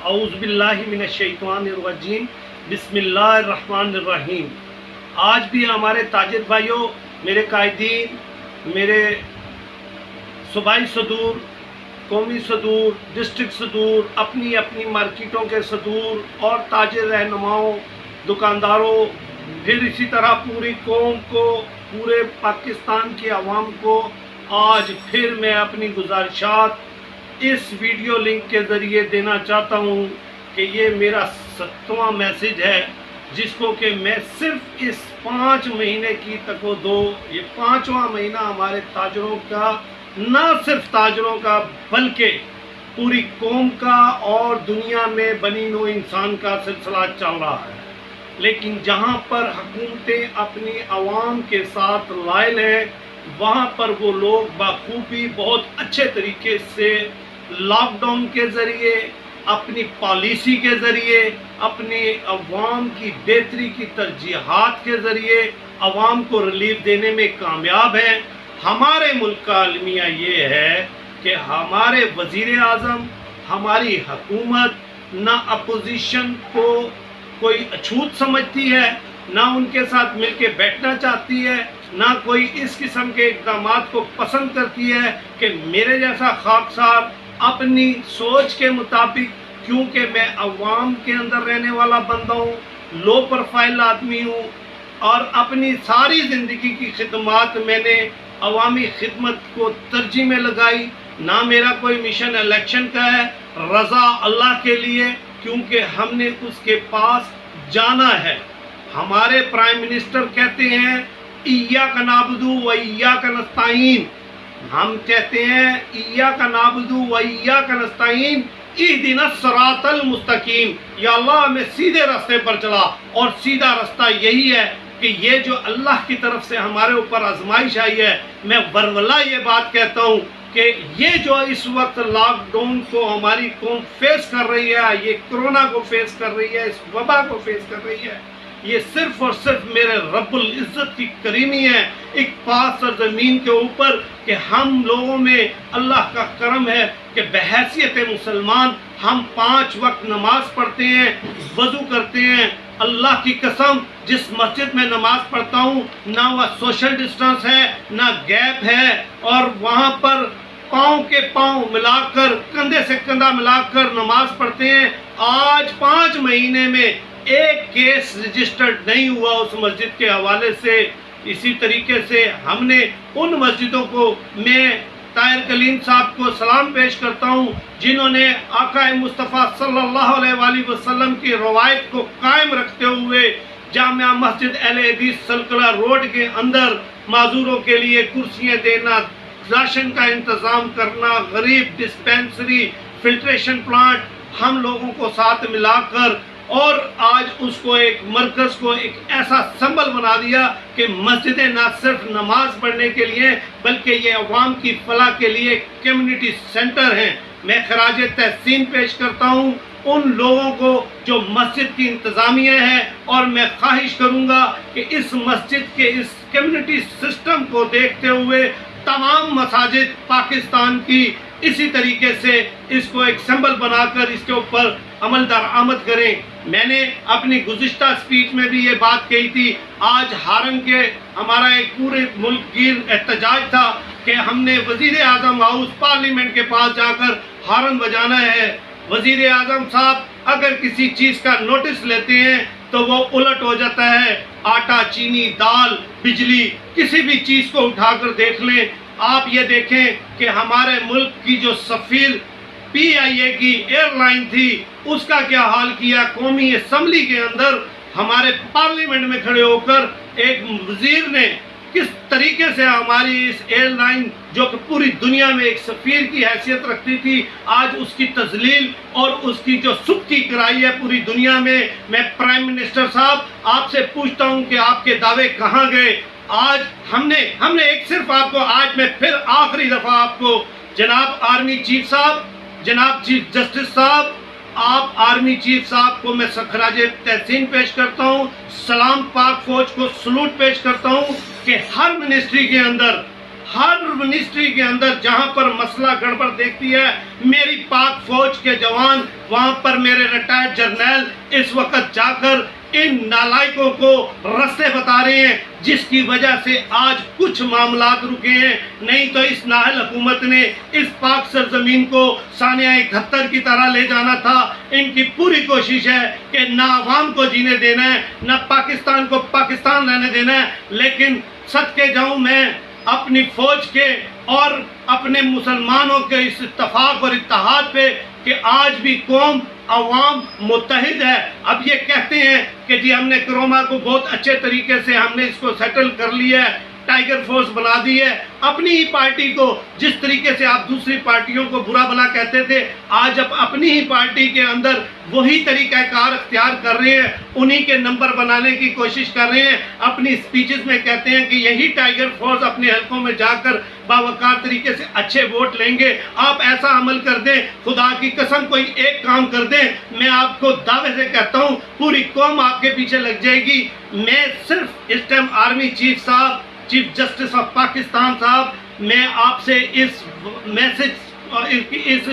اعوذ باللہ من الشیطان الرجیم بسم اللہ الرحمن الرحیم۔ آج بھی ہمارے تاجر بھائیوں، میرے قائدین، میرے صوبائی صدور، قومی صدور، ڈسٹرکٹ صدور، اپنی اپنی مارکیٹوں کے صدور اور تاجر رہنماؤں، دکانداروں، پھر اسی طرح پوری قوم کو، پورے پاکستان کی عوام کو آج پھر میں اپنی گزارشات اس ویڈیو لنک کے ذریعے دینا چاہتا ہوں کہ یہ میرا 7واں میسیج ہے، جس کو کہ میں صرف اس 5 مہینے کی یہ 5واں مہینہ ہمارے تاجروں کا، نہ صرف تاجروں کا بلکہ پوری قوم کا اور دنیا میں بنی نوع انسان کا سلسلہ چل رہا ہے۔ لیکن جہاں پر حکومتیں اپنی عوام کے ساتھ لائل ہیں، وہاں پر وہ لوگ بخوبی بہت اچھے طریقے سے لاک ڈاؤن کے ذریعے، اپنی پالیسی کے ذریعے، اپنی عوام کی بہتری کی ترجیحات کے ذریعے عوام کو ریلیف دینے میں کامیاب ہیں۔ ہمارے ملک کا المیہ یہ ہے کہ ہمارے وزیر اعظم، ہماری حکومت نہ اپوزیشن کو کوئی اچھوت سمجھتی ہے، نہ ان کے ساتھ مل کے بیٹھنا چاہتی ہے، نہ کوئی اس قسم کے اقدامات کو پسند کرتی ہے کہ میرے جیسا خاکسار اپنی سوچ کے مطابق، کیونکہ میں عوام کے اندر رہنے والا بندہ ہوں، لو پروفائل آدمی ہوں، اور اپنی ساری زندگی کی خدمات میں نے عوامی خدمت کو ترجیح میں لگائی۔ نہ میرا کوئی مشن الیکشن کا ہے، رضا اللہ کے لیے، کیونکہ ہم نے اس کے پاس جانا ہے۔ ہمارے پرائم منسٹر کہتے ہیں ایاک نعبد و ایاک نستعین، ہم کہتے ہیں ایاک نعبد و ایاک نستعین اہدنا الصراط المستقیم، یا اللہ ہمیں سیدھے راستے پر چلا۔ اور سیدھا راستہ یہی ہے کہ یہ جو اللہ کی طرف سے ہمارے اوپر آزمائش آئی ہے، میں ورولہ یہ بات کہتا ہوں کہ یہ جو اس وقت لاک ڈاؤن کو ہماری قوم فیس کر رہی ہے، یہ کرونا کو فیس کر رہی ہے، اس وبا کو فیس کر رہی ہے، یہ صرف اور صرف میرے رب العزت کی کریمی ہے ایک پاک سرزمین کے اوپر، کہ ہم لوگوں میں اللہ کا کرم ہے کہ بحیثیت مسلمان ہم 5 وقت نماز پڑھتے ہیں، وضو کرتے ہیں۔ اللہ کی قسم، جس مسجد میں نماز پڑھتا ہوں نہ وہ سوشل ڈسٹنس ہے، نہ گیپ ہے، اور وہاں پر پاؤں کے پاؤں ملا کر، کندھے سے کندھا ملا کر نماز پڑھتے ہیں۔ آج 5 مہینے میں ایک کیس رجسٹرڈ نہیں ہوا اس مسجد کے حوالے سے۔ اسی طریقے سے ہم نے ان مسجدوں کو، میں طاہر کلیم صاحب کو سلام پیش کرتا ہوں جنہوں نے آقا مصطفیٰ صلی اللہ علیہ وآلہ وسلم کی روایت کو قائم رکھتے ہوئے جامعہ مسجد اہل حدیث سلکلہ روڈ کے اندر معذوروں کے لیے کرسیاں دینا، راشن کا انتظام کرنا، غریب ڈسپینسری، فلٹریشن پلانٹ، ہم لوگوں کو ساتھ ملا کر، اور آج اس کو ایک مرکز کو ایک ایسا سمبل بنا دیا کہ مسجدیں نہ صرف نماز پڑھنے کے لیے بلکہ یہ عوام کی فلاح کے لیے کمیونٹی سینٹر ہیں۔ میں خراج تحسین پیش کرتا ہوں ان لوگوں کو جو مسجد کی انتظامیہ ہے، اور میں خواہش کروں گا کہ اس مسجد کے اس کمیونٹی سسٹم کو دیکھتے ہوئے تمام مساجد پاکستان کی اسی طریقے سے اس کو ایک سمبل بنا کر اس کے اوپر عمل درآمد کریں۔ میں نے اپنی گزشتہ سپیچ میں بھی یہ بات کہی تھی۔ آج ہارن کے ہمارا ایک پورے ملک گیر احتجاج تھا کہ ہم نے وزیر اعظم ہاؤس پارلیمنٹ کے پاس جا کر ہارن بجانا ہے۔ وزیر اعظم صاحب اگر کسی چیز کا نوٹس لیتے ہیں تو وہ الٹ ہو جاتا ہے۔ آٹا، چینی، دال، بجلی، کسی بھی چیز کو اٹھا کر دیکھ لیں۔ آپ یہ دیکھیں کہ ہمارے ملک کی جو سفیر PIA کی ایئر لائن تھی، اس کا کیا حال کیا۔ قومی اسمبلی کے اندر ہمارے پارلیمنٹ میں کھڑے ہو کر ایک وزیر نے کس طریقے سے ہماری اس ایئر لائن جو کہ پوری دنیا میں ایک سفیر کی حیثیت رکھتی تھی، آج اس کی تذلیل اور اس کی جو سبکی کرائی ہے پوری دنیا میں۔ میں پرائم منسٹر صاحب آپ سے پوچھتا ہوں کہ آپ کے دعوے کہاں گئے؟ آج ہم نے ایک صرف آپ کو، آج میں پھر آخری دفعہ آپ کو، جناب آرمی چیف صاحب، جناب چیف جسٹس صاحب، آپ آرمی چیف صاحب کو میں خراج تحسین پیش کرتا ہوں، سلام پاک فوج کو سلوٹ پیش کرتا ہوں کہ ہر منسٹری کے اندر، ہر منسٹری کے اندر جہاں پر مسئلہ گڑبڑ دیکھتی ہے، میری پاک فوج کے جوان وہاں پر میرے ریٹائرڈ جرنیل اس وقت جا کر ان نالائکوں کو رستے بتا رہے ہیں، جس کی وجہ سے آج کچھ معاملات رکے ہیں۔ نہیں تو اس نااہل حکومت نے اس پاک سرزمین کو سانحہ 71 کی طرح لے جانا تھا۔ ان کی پوری کوشش ہے کہ نہ عوام کو جینے دینا ہے، نہ پاکستان کو پاکستان رہنے دینا ہے۔ لیکن صدقے جاؤں میں اپنی فوج کے اور اپنے مسلمانوں کے اس اتفاق اور اتحاد پہ کہ آج بھی قوم عوام متحد ہے۔ اب یہ کہتے ہیں کہ جی ہم نے کروما کو بہت اچھے طریقے سے ہم نے اس کو سیٹل کر لیا ہے، ٹائیگر فورس بنا دی ہے۔ اپنی ہی پارٹی کو جس طریقے سے آپ دوسری پارٹیوں کو برا بھلا کہتے تھے، آج اب اپنی ہی پارٹی کے اندر وہی طریقہ کار اختیار کر رہے ہیں، انہی کے نمبر بنانے کی کوشش کر رہے ہیں۔ اپنی سپیچز میں کہتے ہیں کہ یہی ٹائیگر فورس اپنے حلقوں میں جا کر باوقار طریقے سے اچھے ووٹ لیں گے۔ آپ ایسا عمل کر دیں، خدا کی قسم کوئی ایک کام کر دیں، میں آپ کو دعوے سے کہتا ہوں پوری قوم آپ کے پیچھے لگ جائے گی۔ میں صرف اس ٹائم آرمی چیف صاحب، چیف جسٹس آف پاکستان صاحب، میں آپ سے اس میسج اور اس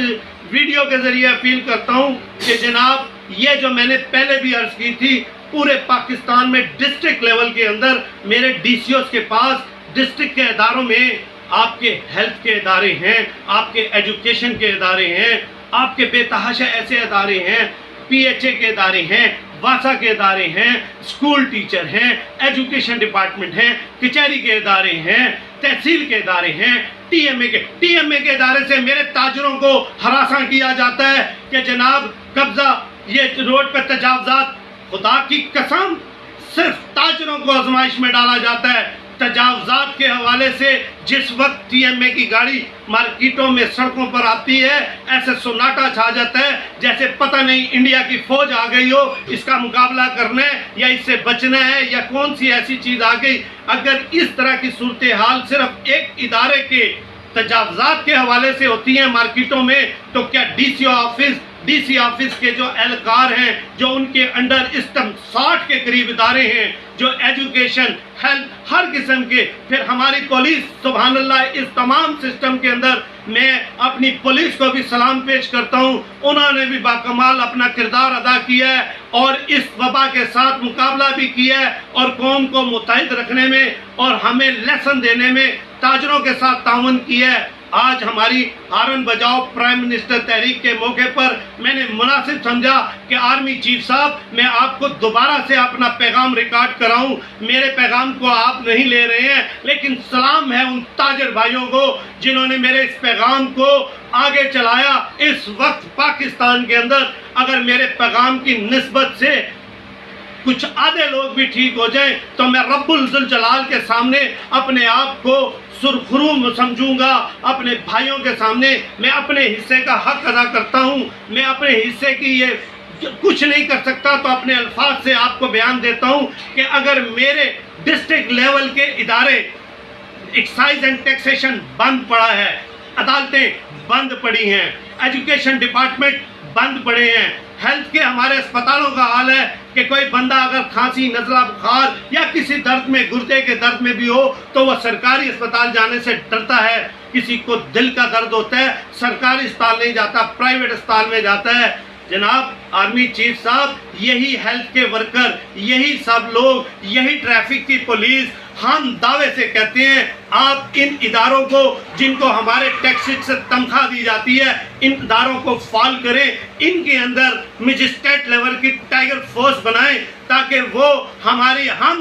ویڈیو کے ذریعے اپیل کرتا ہوں کہ جناب یہ جو میں نے پہلے بھی عرض کی تھی، پورے پاکستان میں ڈسٹرکٹ لیول کے اندر میرے ڈی سی اوز کے پاس ڈسٹرکٹ کے اداروں میں آپ کے ہیلتھ کے ادارے ہیں، آپ کے ایجوکیشن کے ادارے ہیں، آپ کے بے تحاشا ایسے ادارے ہیں، پی ایچ اے کے ادارے ہیں، واسا کے ادارے ہیں، اسکول ٹیچر ہیں، ایجوکیشن ڈپارٹمنٹ ہیں، کچہری کے ادارے ہیں، تحصیل کے ادارے ہیں، ٹی ایم اے کے ادارے سے میرے تاجروں کو ہراساں کیا جاتا ہے کہ جناب قبضہ، یہ روڈ پہ تجاوزات، خدا کی قسم صرف تاجروں کو آزمائش میں ڈالا جاتا ہے۔ تجاوزات کے حوالے سے جس وقت ٹی ایم اے کی گاڑی مارکیٹوں میں سڑکوں پر آتی ہے، ایسے سناٹا چھا جاتا ہے جیسے پتہ نہیں انڈیا کی فوج آ گئی ہو، اس کا مقابلہ کرنا ہے یا اس سے بچنا ہے یا کون سی ایسی چیز آ گئی۔ اگر اس طرح کی صورتحال صرف ایک ادارے کے تجاوزات کے حوالے سے ہوتی ہیں مارکیٹوں میں، تو کیا ڈی سی آفس کے جو اہلکار ہیں، جو ان کے انڈر اس ٹائم 60 کے قریب ادارے ہیں، جو ایجوکیشن، ہیلتھ، ہر قسم کے، پھر ہماری پولیس، سبحان اللہ، اس تمام سسٹم کے اندر میں اپنی پولیس کو بھی سلام پیش کرتا ہوں۔ انہوں نے بھی باکمال اپنا کردار ادا کیا ہے اور اس وبا کے ساتھ مقابلہ بھی کیا ہے اور قوم کو متحد رکھنے میں اور ہمیں لیسن دینے میں تاجروں کے ساتھ تعاون کیا ہے۔ آج ہماری ہارن بجاؤ پرائم منسٹر تحریک کے موقع پر میں نے مناسب سمجھا کہ آرمی چیف صاحب میں آپ کو دوبارہ سے اپنا پیغام ریکارڈ کراؤں۔ میرے پیغام کو آپ نہیں لے رہے ہیں، لیکن سلام ہے ان تاجر بھائیوں کو جنہوں نے میرے اس پیغام کو آگے چلایا۔ اس وقت پاکستان کے اندر اگر میرے پیغام کی نسبت سے کچھ آدھے لوگ بھی ٹھیک ہو جائیں تو میں رب الذوالجلال کے سامنے اپنے آپ کو سرخرو سمجھوں گا۔ اپنے بھائیوں کے سامنے میں اپنے حصے کا حق ادا کرتا ہوں۔ میں اپنے حصے کی یہ کچھ نہیں کر سکتا تو اپنے الفاظ سے آپ کو بیان دیتا ہوں کہ اگر میرے ڈسٹرکٹ لیول کے ادارے، ایکسائز اینڈ ٹیکسیشن بند پڑا ہے، عدالتیں بند پڑی ہیں، ایجوکیشن ڈپارٹمنٹ بند پڑے ہیں، ہیلتھ کے ہمارے اسپتالوں کا حال ہے کہ کوئی بندہ اگر کھانسی، نزلہ، بخار یا کسی درد میں، گردے کے درد میں بھی ہو تو وہ سرکاری اسپتال جانے سے ڈرتا ہے۔ کسی کو دل کا درد ہوتا ہے، سرکاری اسپتال نہیں جاتا، پرائیویٹ اسپتال میں جاتا ہے۔ جناب آرمی چیف صاحب، یہی ہیلتھ کے ورکر، یہی سب لوگ، یہی ٹریفک کی پولیس، ہم دعوے سے کہتے ہیں آپ ان اداروں کو جن کو ہمارے ٹیکس سے تنخواہ دی جاتی ہے، ان اداروں کو فعال کریں، ان کے اندر مجسٹریٹ لیول کی ٹائیگر فورس بنائیں تاکہ وہ ہم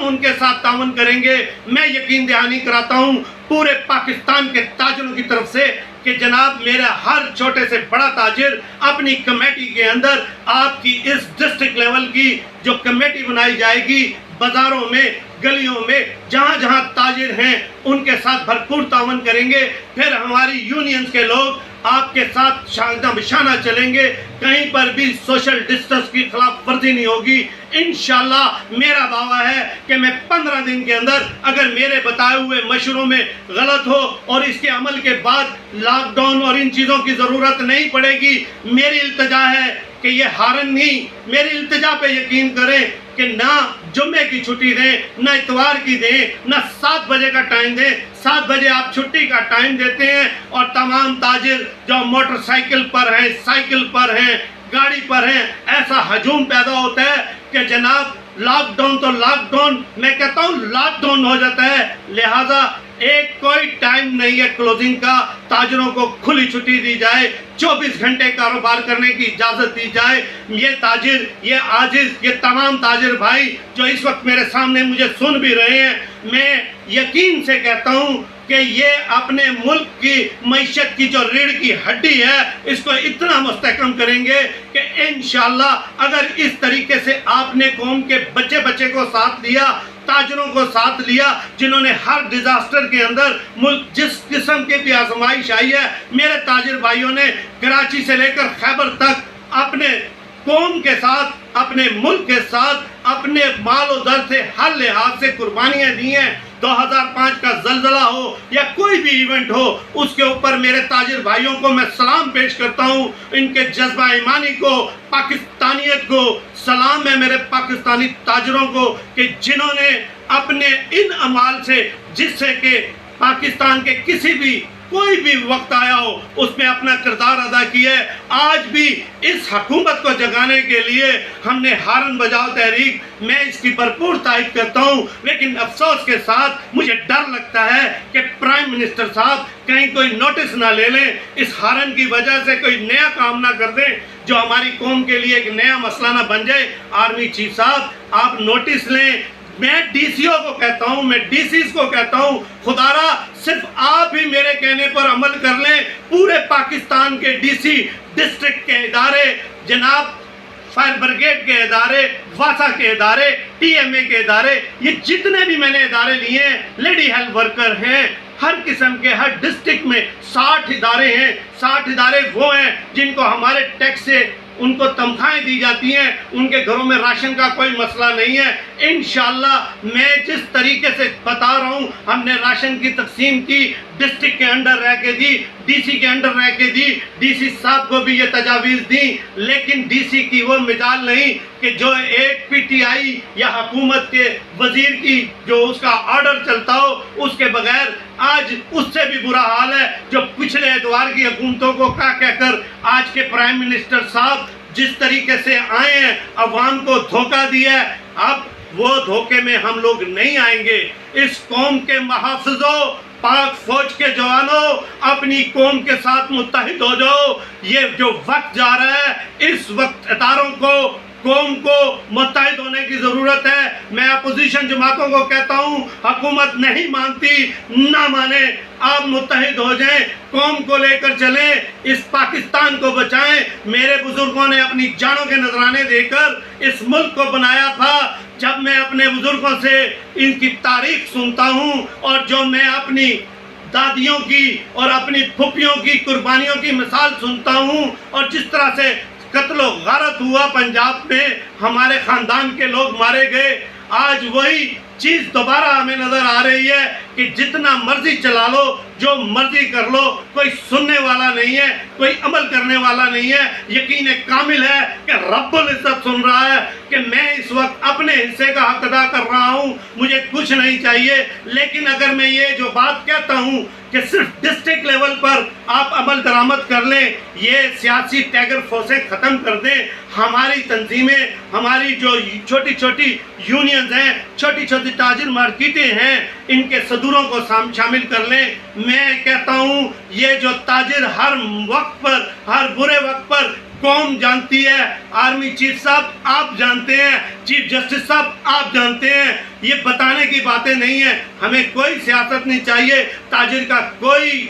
ان کے ساتھ تعاون کریں گے۔ میں یقین دہانی کراتا ہوں پورے پاکستان کے تاجروں کی طرف سے کہ جناب میرا ہر چھوٹے سے بڑا تاجر اپنی کمیٹی کے اندر آپ کی اس ڈسٹرکٹ لیول کی جو کمیٹی بنائی جائے گی، بازاروں میں، گلیوں میں، جہاں جہاں تاجر ہیں ان کے ساتھ بھرپور تعاون کریں گے۔ پھر ہماری یونینز کے لوگ آپ کے ساتھ شانہ بشانہ چلیں گے، کہیں پر بھی سوشل ڈسٹنس کی خلاف ورزی نہیں ہوگی۔ انشاءاللہ میرا دعویٰ ہے کہ میں 15 دن کے اندر اگر میرے بتائے ہوئے مشوروں میں غلط ہو اور اس کے عمل کے بعد لاک ڈاؤن اور ان چیزوں کی ضرورت نہیں پڑے گی، میری التجا ہے کہ یہ ہارن نہیں، میری التجا پہ یقین کریں کہ نہ جمعے کی چھٹی دیں، نہ اتوار کی دیں، نہ 7 بجے کا ٹائم دیں. 7 بجے آپ چھٹی کا ٹائم دیتے ہیں اور تمام تاجر جو موٹر سائیکل پر ہیں, سائیکل پر ہیں, گاڑی پر ہیں, ایسا ہجوم پیدا ہوتا ہے کہ جناب لاک ڈاؤن تو لاک ڈاؤن, میں کہتا ہوں لاک ڈاؤن ہو جاتا ہے. لہٰذا ایک کوئی ٹائم نہیں ہے کلوزنگ کا, تاجروں کو کھلی چھٹی دی جائے, 24 گھنٹے کاروبار کرنے کی اجازت دی جائے. یہ تاجر, یہ عاجز, یہ تمام تاجر بھائی جو اس وقت میرے سامنے مجھے سن بھی رہے ہیں, میں یقین سے کہتا ہوں کہ یہ اپنے ملک کی معیشت کی جو ریڑھ کی ہڈی ہے اس کو اتنا مستحکم کریں گے کہ انشاءاللہ اگر اس طریقے سے آپ نے قوم کے بچے بچے کو ساتھ لیا, تاجروں کو ساتھ لیا, جنہوں نے ہر ڈیزاسٹر کے اندر ملک جس قسم کی بھی آزمائش آئی ہے, میرے تاجر بھائیوں نے کراچی سے لے کر خیبر تک اپنے قوم کے ساتھ, اپنے ملک کے ساتھ, اپنے مال و زر سے ہر لحاظ سے قربانیاں دی ہیں. 2005 کا زلزلہ ہو یا کوئی بھی ایونٹ ہو, اس کے اوپر میرے تاجر بھائیوں کو میں سلام پیش کرتا ہوں. ان کے جذبہ ایمانی کو, پاکستانیت کو سلام ہے, میرے پاکستانی تاجروں کو کہ جنہوں نے اپنے ان اعمال سے, جس سے کہ پاکستان کے کسی بھی کوئی بھی وقت آیا ہو اس میں اپنا کردار ادا کیا ہے. آج بھی اس حکومت کو جگانے کے لیے ہم نے ہارن بجاؤ تحریک, میں اس کی بھرپور تائید کرتا ہوں. لیکن افسوس کے ساتھ مجھے ڈر لگتا ہے کہ پرائم منسٹر صاحب کہیں کوئی نوٹس نہ لے لیں, اس ہارن کی وجہ سے کوئی نیا کام نہ کر دیں جو ہماری قوم کے لیے ایک نیا مسئلہ نہ بن جائے. آرمی چیف صاحب آپ نوٹس لیں. میں ڈی سی او کو کہتا ہوں, میں ڈی سیز کو کہتا ہوں, خدا را صرف آپ ہی میرے کہنے پر عمل کر لیں. پورے پاکستان کے ڈی سی, ڈسٹرکٹ کے ادارے, جناب فائر بریگیڈ کے ادارے, واسا کے ادارے, ٹی ایم اے کے ادارے, یہ جتنے بھی میں نے ادارے لیے ہیں, لیڈی ہیلتھ ورکر ہیں, ہر قسم کے, ہر ڈسٹرکٹ میں 60 ادارے ہیں. 60 ادارے وہ ہیں جن کو ہمارے ٹیکس سے ان کو تنخواہیں دی جاتی ہیں, ان کے گھروں میں راشن کا کوئی مسئلہ نہیں ہے. انشاءاللہ میں جس طریقے سے بتا رہا ہوں, ہم نے راشن کی تقسیم کی, ڈسٹرکٹ کے انڈر رہ کے دی, ڈی سی کے انڈر رہ کے دی, ڈی سی صاحب کو بھی یہ تجاویز دیں. لیکن ڈی سی کی وہ مثال نہیں کہ جو ایک پی ٹی آئی یا حکومت کے وزیر کی جو اس کا آرڈر چلتا ہو, اس کے بغیر آج اس سے بھی برا حال ہے جو پچھلے اتوار کی حکومتوں کو کہہ کر آج کے پرائم منسٹر صاحب جس طریقے سے آئے ہیں, عوام کو دھوکہ دیا ہے. اب وہ دھوکے میں ہم لوگ نہیں آئیں گے. اس قوم کے محافظوں, پاک فوج کے جوانوں, اپنی قوم کے ساتھ متحد ہو جاؤ. یہ جو وقت جا رہا ہے, اس وقت اداروں کو, قوم کو متحد ہونے کی ضرورت ہے. میں اپوزیشن جماعتوں کو کہتا ہوں, حکومت نہیں مانتی, نہ مانے, آپ متحد ہو جائیں, قوم کو لے کر چلیں, اس پاکستان کو بچائیں. میرے بزرگوں نے اپنی جانوں کے نذرانے دے کر اس ملک کو بنایا تھا. جب میں اپنے بزرگوں سے ان کی تاریخ سنتا ہوں اور جو میں اپنی دادیوں کی اور اپنی پھوپھیوں کی قربانیوں کی مثال سنتا ہوں, اور جس طرح سے قتل و غارت ہوا پنجاب میں, ہمارے خاندان کے لوگ مارے گئے, آج وہی چیز دوبارہ ہمیں نظر آ رہی ہے کہ جتنا مرضی چلا لو, جو مرضی کر لو, کوئی سننے والا نہیں ہے, کوئی عمل کرنے والا نہیں ہے. یقین کامل ہے کہ رب العزت سن رہا ہے کہ میں اس وقت اپنے حصے کا حق ادا کر رہا ہوں, مجھے کچھ نہیں چاہیے. لیکن اگر میں یہ جو بات کہتا ہوں کہ صرف ڈسٹرکٹ لیول پر آپ عمل درآمد کر لیں, یہ سیاسی ٹیگر فورسیں ختم کر دیں, ہماری تنظیمیں, ہماری جو چھوٹی چھوٹی یونینز ہیں, چھوٹی چھوٹی تاجر مارکیٹیں ہیں, ان کے صدوروں کو شامل کر لیں. میں کہتا ہوں یہ جو تاجر ہر وقت پر, ہر برے وقت پر قوم جانتی ہے, آرمی چیف صاحب آپ جانتے ہیں, چیف جسٹس صاحب آپ جانتے ہیں, یہ بتانے کی باتیں نہیں ہیں. ہمیں کوئی سیاست نہیں چاہیے, تاجر کا کوئی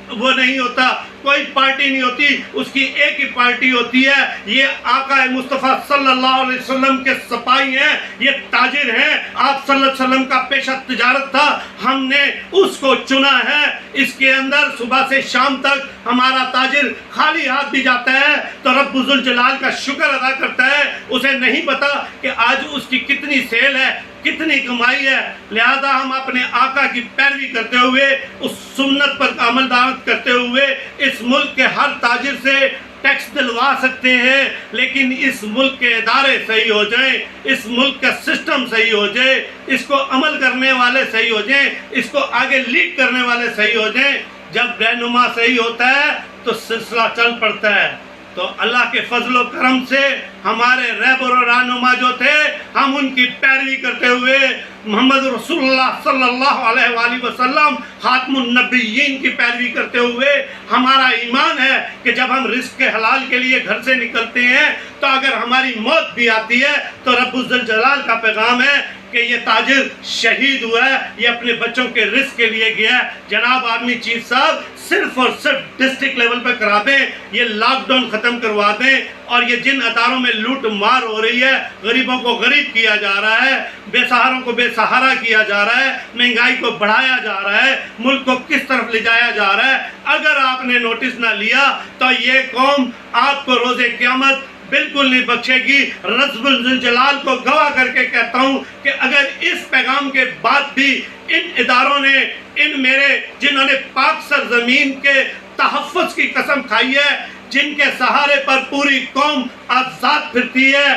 وہ نہیں ہوتا, کوئی پارٹی نہیں ہوتی, اس کی ایک ہی پارٹی ہوتی ہے. یہ آقا مصطفیٰ صلی اللہ علیہ وسلم کے سپاہی ہیں, یہ تاجر ہیں. آپ صلی اللہ علیہ وسلم کا پیشہ تجارت تھا, ہم نے اس کو چنا ہے. اس کے اندر صبح سے شام تک ہمارا تاجر خالی ہاتھ بھی جاتا ہے تو رب ذوالجلال کا شکر ادا کرتا ہے. اسے نہیں پتا کہ آج اس کی کتنی سیل ہے, کتنی کمائی ہے. لہذا ہم اپنے آقا کی پیروی کرتے ہوئے, اس سنت پر عمل درآمد کرتے ہوئے, اس ملک کے ہر تاجر سے ٹیکس دلوا سکتے ہیں، لیکن اس ملک کے ادارے صحیح ہو جائیں، اس ملک کا سسٹم صحیح ہو جائے، اس کو عمل کرنے والے صحیح ہو جائیں، اس کو آگے لیڈ کرنے والے صحیح ہو جائیں۔ جب رہنما صحیح ہوتا ہے تو سلسلہ چل پڑتا ہے۔ تو اللہ کے فضل و کرم سے ہمارے رہبر و رہنما جو تھے، ہم ان کی پیروی کرتے ہوئے محمد رسول اللہ صلی اللہ علیہ وآلہ وسلم خاتم النبیین کی پیروی کرتے ہوئے ہمارا ایمان ہے کہ جب ہم رزق کے حلال کے لیے گھر سے نکلتے ہیں تو اگر ہماری موت بھی آتی ہے تو رب الجلال کا پیغام ہے کہ یہ تاجر شہید ہوا ہے، یہ اپنے بچوں کے رزق کے لیے گیا ہے۔ جناب آرمی چیف صاحب صرف اور صرف ڈسٹرکٹ لیول پہ کرا دیں، یہ لاک ڈاؤن ختم کروا دیں، اور یہ جن اداروں میں لوٹ مار ہو رہی ہے، غریبوں کو غریب کیا جا رہا ہے، بے سہاروں کو بے سہارا کیا جا رہا ہے، مہنگائی کو بڑھایا جا رہا ہے، ملک کو کس طرف لے جایا جا رہا ہے، اگر آپ نے نوٹس نہ لیا تو یہ قوم آپ کو روز قیامت بالکل نہیں بخشے گی۔ رب الجلال کو گواہ کر کے کہتا ہوں کہ اگر اس پیغام کے بعد بھی ان اداروں نے، ان میرے جنہوں نے پاک سرزمین کے تحفظ کی قسم کھائی ہے، جن کے سہارے پر پوری قوم آزاد پھرتی ہے،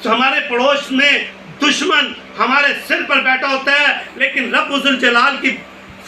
ہمارے پڑوس میں دشمن ہمارے سر پر بیٹھا ہوتا ہے، لیکن رب الجلال کی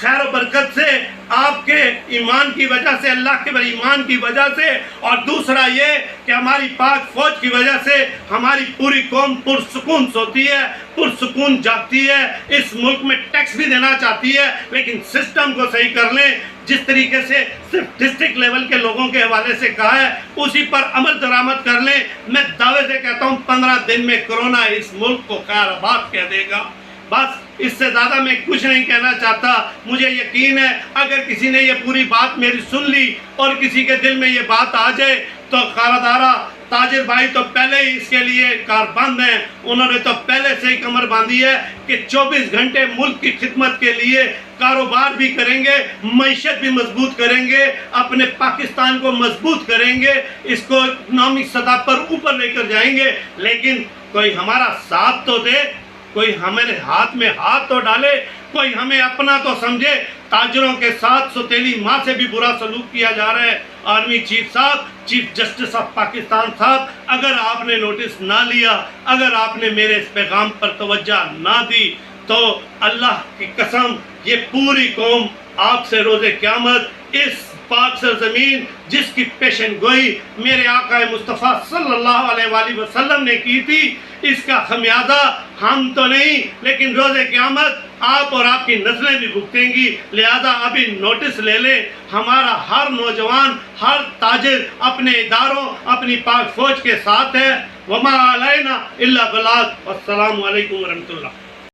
خیر و برکت سے، آپ کے ایمان کی وجہ سے، اللہ کے بر ایمان کی وجہ سے، اور دوسرا یہ کہ ہماری پاک فوج کی وجہ سے ہماری پوری قوم پرسکون سوتی ہے، پرسکون جاگتی ہے۔ اس ملک میں ٹیکس بھی دینا چاہتی ہے، لیکن سسٹم کو صحیح کر لیں۔ جس طریقے سے صرف ڈسٹرکٹ لیول کے لوگوں کے حوالے سے کہا ہے، اسی پر عمل درآمد کر لیں۔ میں دعوے سے کہتا ہوں 15 دن میں کرونا اس ملک کو خیر آباد کہہ دے گا۔ بس اس سے زیادہ میں کچھ نہیں کہنا چاہتا۔ مجھے یقین ہے اگر کسی نے یہ پوری بات میری سن لی اور کسی کے دل میں یہ بات آ جائے تو خاردارہ تاجر بھائی تو پہلے ہی اس کے لیے کاربند ہیں، انہوں نے تو پہلے سے ہی کمر باندھی ہے کہ 24 گھنٹے ملک کی خدمت کے لیے کاروبار بھی کریں گے، معیشت بھی مضبوط کریں گے، اپنے پاکستان کو مضبوط کریں گے، اس کو اکنامک سطح پر اوپر لے کر جائیں گے۔ لیکن کوئی ہمارا ساتھ تو دے، کوئی ہمارے ہاتھ میں ہاتھ تو ڈالے، کوئی ہمیں اپنا تو سمجھے۔ تاجروں کے ساتھ سوتیلی ماں سے بھی برا سلوک کیا جا رہا ہے۔ آرمی چیف صاحب، چیف جسٹس آف پاکستان صاحب، اگر آپ نے نوٹس نہ لیا، اگر آپ نے میرے اس پیغام پر توجہ نہ دی تو اللہ کی قسم یہ پوری قوم آپ سے روز قیامت اس پاک سرزمین جس کی پیشن گوئی میرے آقا مصطفیٰ صلی اللہ علیہ وآلہ وسلم نے کی تھی، اس کا خمیازہ ہم تو نہیں لیکن روز قیامت آپ اور آپ کی نسلیں بھی بھگتیں گی۔ لہذا ابھی نوٹس لے لیں، ہمارا ہر نوجوان، ہر تاجر اپنے اداروں، اپنی پاک فوج کے ساتھ ہے۔ وما علینا الا البلاغ۔ والسلام علیکم ورحمۃ اللہ۔